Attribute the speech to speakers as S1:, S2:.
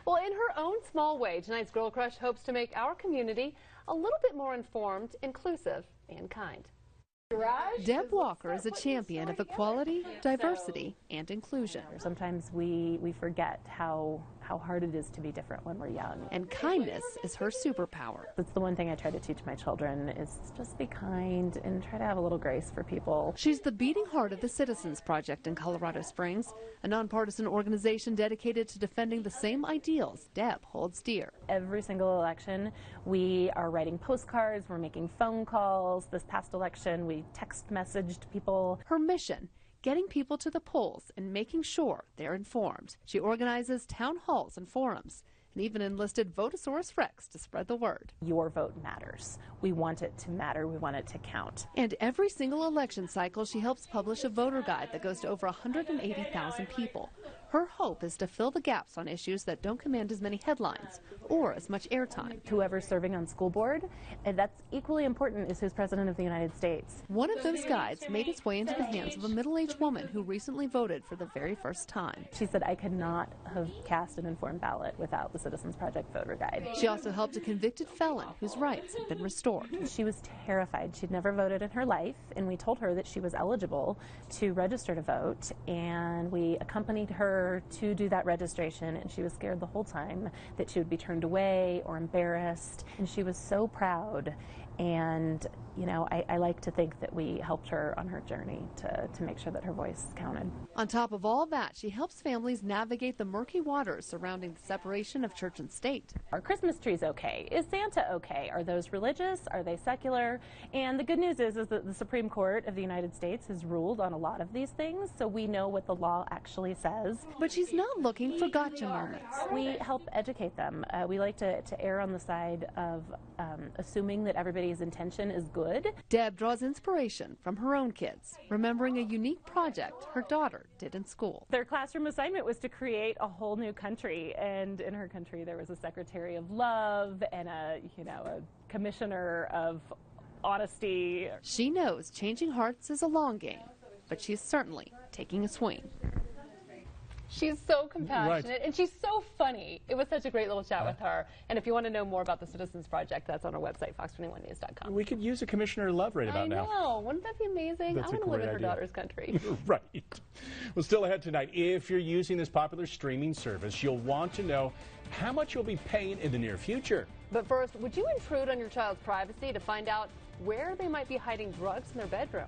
S1: Well, in her own small way, tonight's Girl Crush hopes to make our community a little bit more informed, inclusive, and kind. Deb Walker is a champion of equality, diversity, and inclusion.
S2: Sometimes we forget how hard it is to be different when we're young.
S1: And kindness is her superpower.
S2: That's the one thing I try to teach my children is just be kind and try to have a little grace for people.
S1: She's the beating heart of the Citizens Project in Colorado Springs, a nonpartisan organization dedicated to defending the same ideals Deb holds dear.
S2: Every single election, we are writing postcards, we're making phone calls. This past election, we text messaged people.
S1: Her mission, getting people to the polls and making sure they're informed. She organizes town halls and forums and even enlisted Votosaurus Rex to spread the word.
S2: Your vote matters. We want it to matter. We want it to count.
S1: And every single election cycle, she helps publish a voter guide that goes to over 180,000 people. Her hope is to fill the gaps on issues that don't command as many headlines or as much airtime.
S2: Whoever's serving on school board, and that's equally important, is who's president of the United States.
S1: One of those guides made its way into the hands of a middle-aged woman who recently voted for the very first time.
S2: She said, I could not have cast an informed ballot without the Citizens Project voter guide.
S1: She also helped a convicted felon whose rights had been restored.
S2: She was terrified. She'd never voted in her life, and we told her that she was eligible to register to vote, and we accompanied her to do that registration, and she was scared the whole time that she would be turned away or embarrassed, and she was so proud. And you know, I like to think that we helped her on her journey to make sure that her voice counted.
S1: On top of all that, she helps families navigate the murky waters surrounding the separation of church and state.
S2: Are Christmas trees okay? Is Santa okay? Are those religious? Are they secular? And the good news is that the Supreme Court of the United States has ruled on a lot of these things, so we know what the law actually says.
S1: But she's not looking for gotcha moments.
S2: We help educate them. We like to err on the side of assuming that everybody's intention is good.
S1: Deb draws inspiration from her own kids, remembering a unique project her daughter did in school.
S2: Their classroom assignment was to create a whole new country, and in her country there was a Secretary of Love and a commissioner of honesty.
S1: She knows changing hearts is a long game, but she's certainly taking a swing. She's so compassionate, and she's so funny. It was such a great little chat with her. And if you want to know more about the Citizens Project, that's on our website, fox21news.com.
S3: We could use a Commissioner of Love right about now.
S1: I know. Wouldn't that be amazing?
S3: That's
S1: I want to live in her daughter's country.
S3: Right. Well, still ahead tonight, if you're using this popular streaming service, you'll want to know how much you'll be paying in the near future.
S1: But first, would you intrude on your child's privacy to find out where they might be hiding drugs in their bedroom?